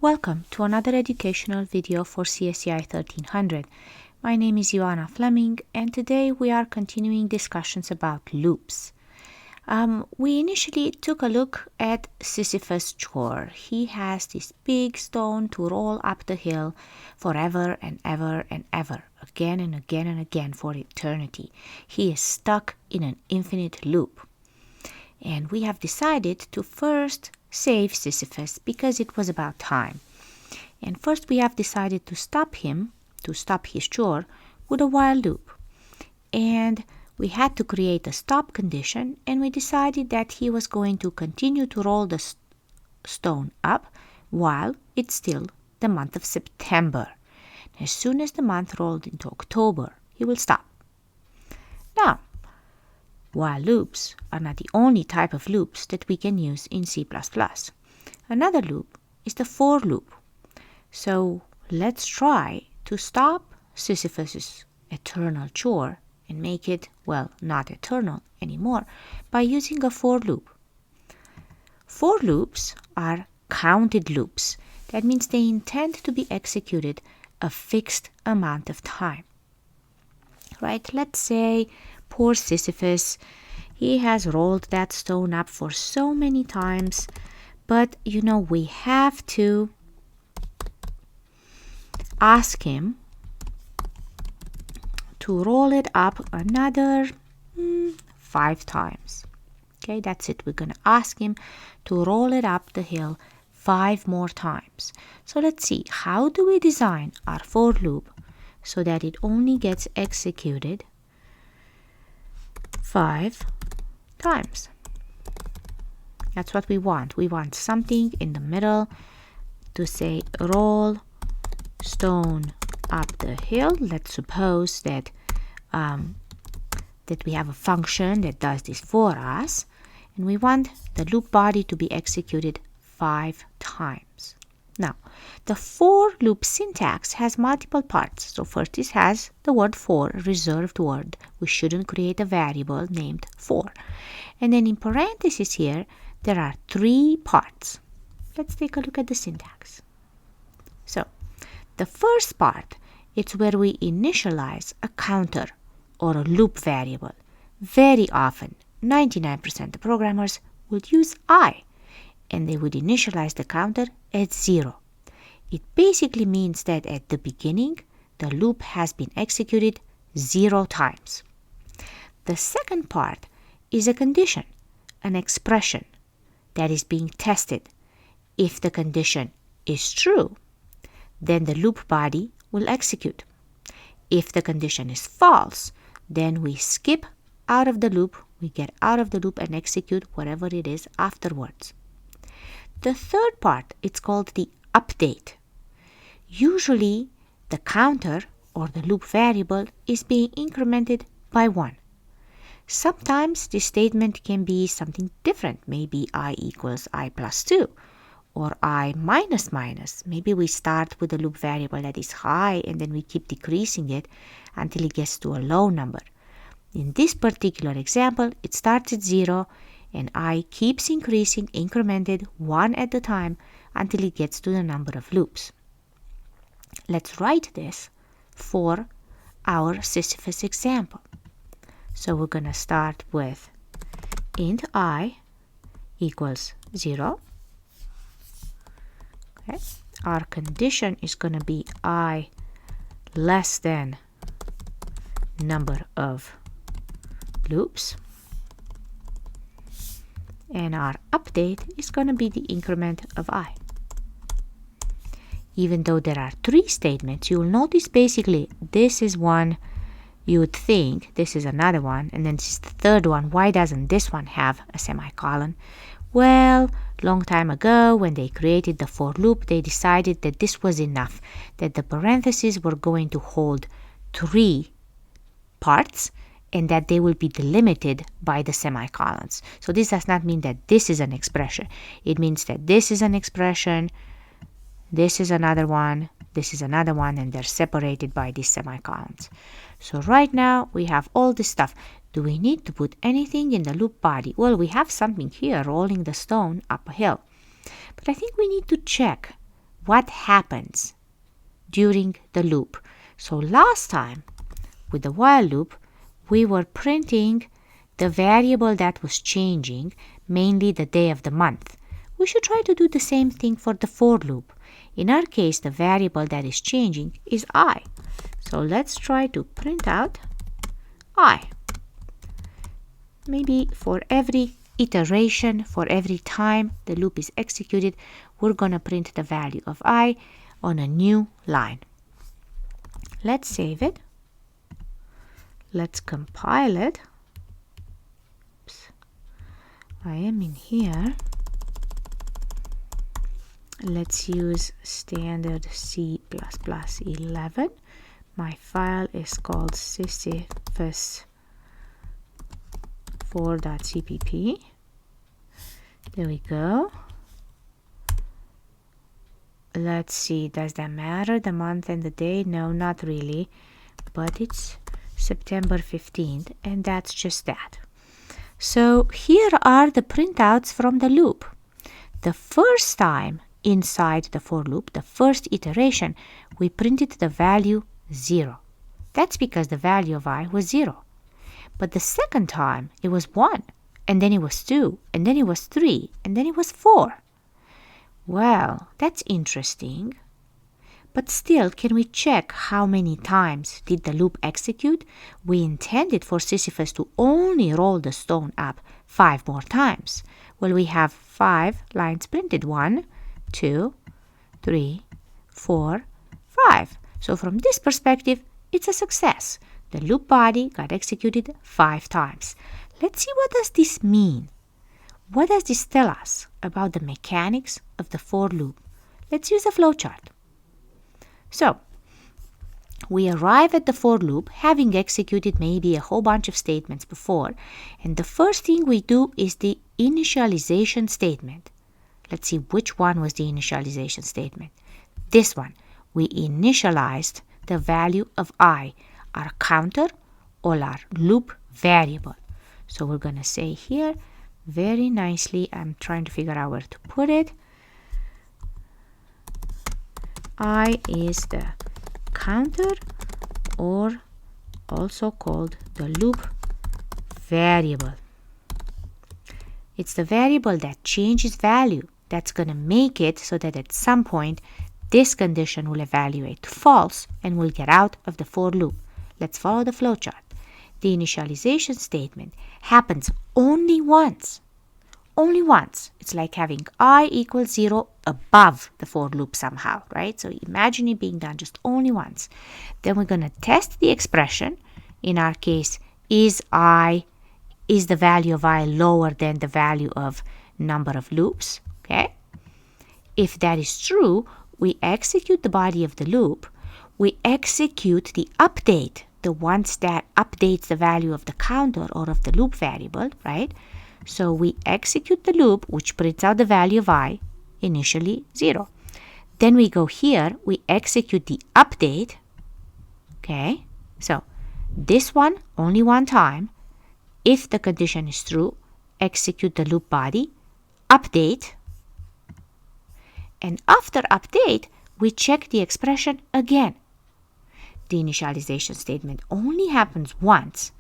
Welcome to another educational video for CSCI 1300. My name is Ioana Fleming and today we are continuing discussions about loops. We initially took a look at Sisyphus' chore. He has this big stone to roll up the hill forever and ever and ever, again and again and again for eternity. He is stuck in an infinite loop. And we have decided to first save Sisyphus because it was about time. And first we have decided to stop his chore, with a while loop. And we had to create a stop condition, and we decided that he was going to continue to roll the stone up while it's still the month of September. As soon as the month rolled into October, he will stop. Now, while loops are not the only type of loops that we can use in C++. Another loop is the for loop. So let's try to stop Sisyphus' eternal chore and make it, well, not eternal anymore, by using a for loop. For loops are counted loops. That means they intend to be executed a fixed amount of time. Right? Let's say poor Sisyphus, he has rolled that stone up for so many times, but we have to ask him to roll it up another 5 times. Okay, that's it. We're going to ask him to roll it up the hill 5 more times. So let's see, how do we design our for loop so that it only gets executed 5 times? That's what we want. We want something in the middle to say roll stone up the hill. Let's suppose that we have a function that does this for us, and we want the loop body to be executed 5 times. Now, the for loop syntax has multiple parts. So first it has the word for, reserved word. We shouldn't create a variable named for. And then in parentheses here, there are 3 parts. Let's take a look at the syntax. So, the first part, it's where we initialize a counter or a loop variable. Very often, 99% of programmers would use I, and they would initialize the counter at 0. It basically means that at the beginning, the loop has been executed 0 times. The second part is a condition, an expression that is being tested. If the condition is true, then the loop body will execute. If the condition is false, then we skip out of the loop, we get out of the loop and execute whatever it is afterwards. The third part, it's called the update. Usually, the counter or the loop variable is being incremented by 1. Sometimes this statement can be something different, maybe I equals I plus 2. Or I minus minus. Maybe we start with a loop variable that is high and then we keep decreasing it until it gets to a low number. In this particular example, it starts at 0 and I keeps increasing, incremented 1 at a time until it gets to the number of loops. Let's write this for our Sisyphus example. So we're going to start with int I equals 0. Okay. Our condition is going to be I less than number of loops. And our update is going to be the increment of I. Even though there are 3 statements, you will notice basically this is one you would think, this is another one, and then this is the third one. Why doesn't this one have a semicolon? Well, long time ago, when they created the for loop, they decided that this was enough, that the parentheses were going to hold 3 parts, and that they will be delimited by the semicolons. So this does not mean that this is an expression. It means that this is an expression, this is another one, this is another one, and they're separated by these semicolons. So right now, we have all this stuff. Do we need to put anything in the loop body? Well, we have something here, rolling the stone up a hill. But I think we need to check what happens during the loop. So last time with the while loop, we were printing the variable that was changing, mainly the day of the month. We should try to do the same thing for the for loop. In our case, the variable that is changing is I. So let's try to print out I. Maybe for every iteration, for every time the loop is executed, we're going to print the value of I on a new line. Let's save it. Let's compile it. Oops. I am in here. Let's use standard C++ 11. My file is called Sisyphus 4.cpp. There we go. Let's see, does that matter, the month and the day? No, not really, but it's September 15th, and that's just that. So here are the printouts from the loop. The first time inside the for loop, the first iteration, we printed the value 0. That's because the value of I was 0. But the second time, it was 1, and then it was 2, and then it was 3, and then it was 4. Well, that's interesting. But still, can we check how many times did the loop execute? We intended for Sisyphus to only roll the stone up 5 more times. Well, we have 5 lines printed. 1, 2, 3, 4, 5. So from this perspective, it's a success. The loop body got executed 5 times. Let's see, what does this mean? What does this tell us about the mechanics of the for loop? Let's use a flowchart. So, we arrive at the for loop having executed maybe a whole bunch of statements before, and the first thing we do is the initialization statement. Let's see which one was the initialization statement. This one. We initialized the value of I, our counter or our loop variable. So we're going to say here, very nicely, I'm trying to figure out where to put it. I is the counter, or also called the loop variable. It's the variable that changes value. That's going to make it so that at some point this condition will evaluate to false and will get out of the for loop. Let's follow the flowchart. The initialization statement happens only once. Only once. It's like having I equals 0 above the for loop somehow, right? So imagine it being done just only once. Then we're going to test the expression. In our case, is the value of I lower than the value of number of loops? Okay. If that is true, we execute the body of the loop. We execute the update, the ones that updates the value of the counter or of the loop variable, right? So we execute the loop, which prints out the value of I, initially 0. Then we go here, we execute the update. Okay, so this one only one time. If the condition is true, execute the loop body, update. And after update, we check the expression again. The initialization statement only happens once,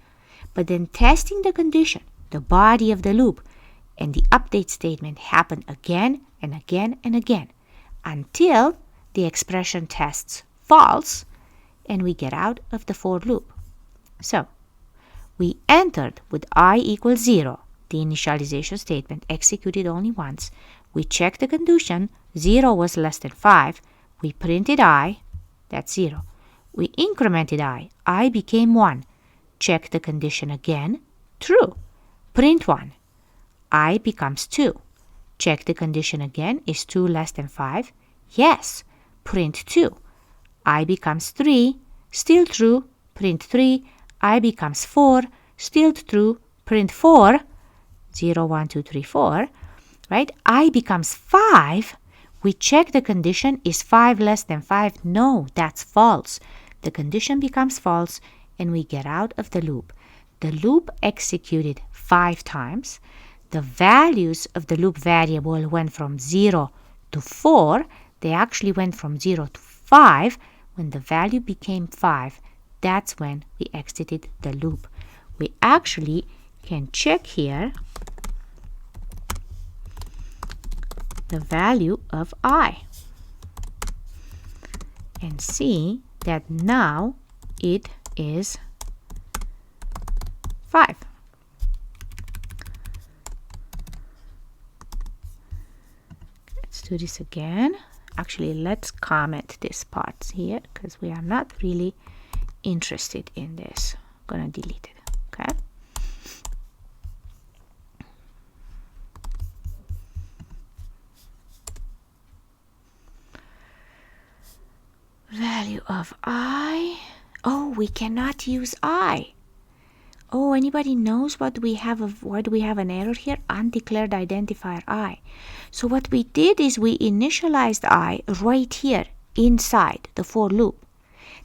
but then testing the condition, the body of the loop, and the update statement happen again and again and again until the expression tests false and we get out of the for loop. So, we entered with I equals 0, the initialization statement executed only once. We checked the condition, 0 was less than 5. We printed I, that's 0. We incremented I became 1. Check the condition again, true. Print 1, I becomes 2. Check the condition again, is 2 less than 5? Yes, print 2. I becomes 3, still true, print 3. I becomes 4, still true, print 4. 0, 1, 2, 3, 4. Right? I becomes 5. We check the condition, is 5 less than 5? No, that's false. The condition becomes false and we get out of the loop. The loop executed 5 times. The values of the loop variable went from 0 to 4. they actually went from 0 to 5. When the value became 5, that's when we exited the loop. We actually can check here the value of I and see that now it is 5. Let's do this again. Actually, let's comment these parts here because we are not really interested in this. I'm gonna delete it. Okay. Value of I. Oh, we cannot use I. Oh, anybody knows what we have why do we have an error here? Undeclared identifier I. So what we did is we initialized I right here inside the for loop.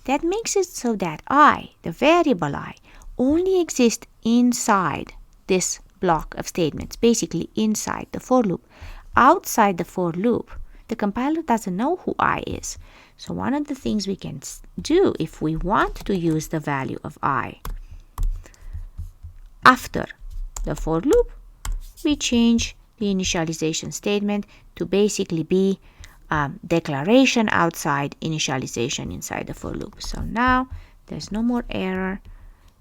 That makes it so that I, the variable I, only exists inside this block of statements, basically inside the for loop. Outside the for loop, the compiler doesn't know who I is. So one of the things we can do if we want to use the value of I after the for loop, we change the initialization statement to basically be declaration outside, initialization inside the for loop. So now there's no more error.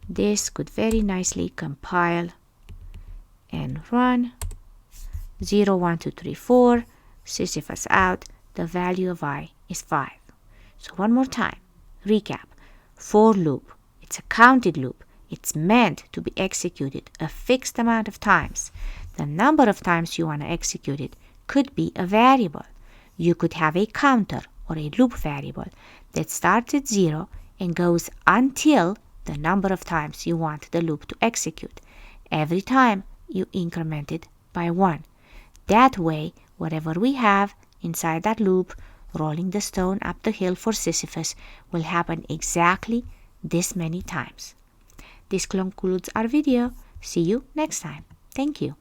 This could very nicely compile and run. 0, 1, 2, 3, 4, Sisyphus out, the value of I is 5. So one more time, recap. For loop, it's a counted loop. It's meant to be executed a fixed amount of times. The number of times you want to execute it could be a variable. You could have a counter or a loop variable that starts at 0 and goes until the number of times you want the loop to execute. Every time you increment it by 1. That way, whatever we have inside that loop, rolling the stone up the hill for Sisyphus, will happen exactly this many times. This concludes our video. See you next time. Thank you.